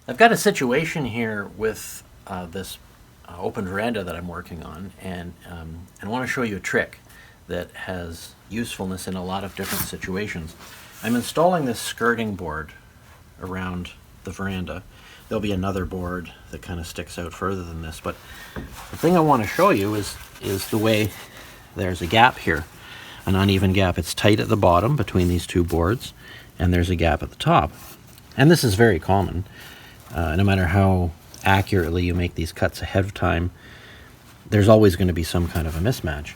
I've got a situation here with this open veranda that I'm working on, and I want to show you a trick that has usefulness in a lot of different situations. I'm installing this skirting board around the veranda. There'll be another board that kind of sticks out further than this, but the thing I want to show you is the way there's a gap here, an uneven gap. It's tight at the bottom between these two boards, and there's a gap at the top. And this is very common. No matter how accurately you make these cuts ahead of time, there's always going to be some kind of a mismatch.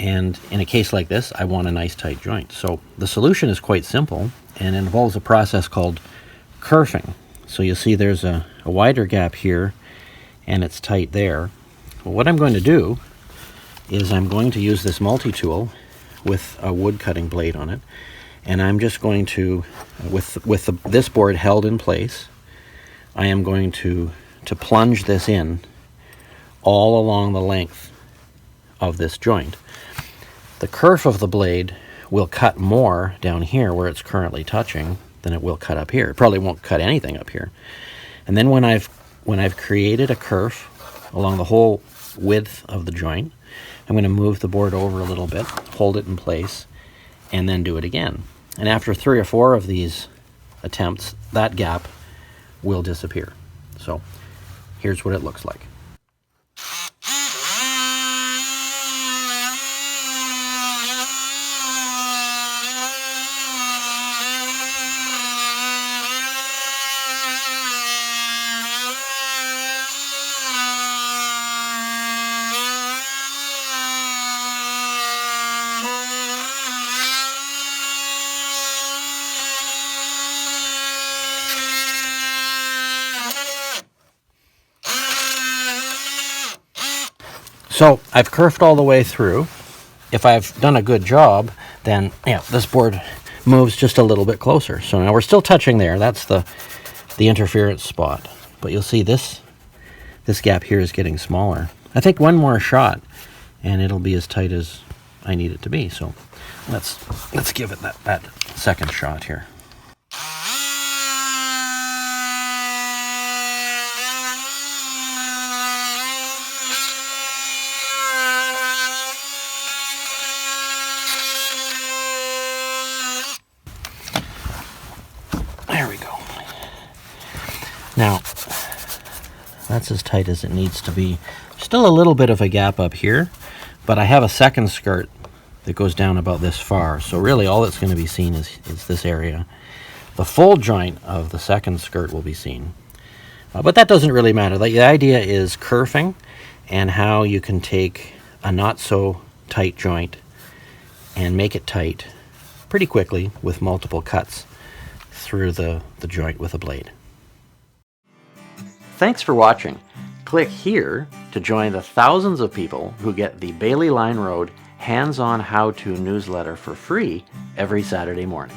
And in a case like this, I want a nice tight joint. So the solution is quite simple and involves a process called kerfing. So you'll see there's a wider gap here and it's tight there. Well, what I'm going to do is I'm going to use this multi-tool with a wood cutting blade on it, and I'm just going to, with this board held in place, I am going to plunge this in all along the length of this joint. The kerf of the blade will cut more down here where it's currently touching than it will cut up here. It probably won't cut anything up here. And then when I've created a kerf along the whole width of the joint, I'm going to move the board over a little bit, hold it in place, and then do it again. And after 3 or 4 of these attempts, that gap will disappear. So here's what it looks like. So I've kerfed all the way through. If I've done a good job, then this board moves just a little bit closer. So now we're still touching there. That's the interference spot. But you'll see this gap here is getting smaller. I think one more shot and it'll be as tight as I need it to be. So let's give it that second shot here. There we go. Now, that's as tight as it needs to be. Still a little bit of a gap up here, but I have a second skirt that goes down about this far. So really all that's going to be seen is this area. The full joint of the second skirt will be seen. But that doesn't really matter. The idea is kerfing and how you can take a not so tight joint and make it tight pretty quickly with multiple cuts through the joint with a blade. Thanks for watching. Click here to join the thousands of people who get the Bailey Line Road hands-on how-to newsletter for free every Saturday morning.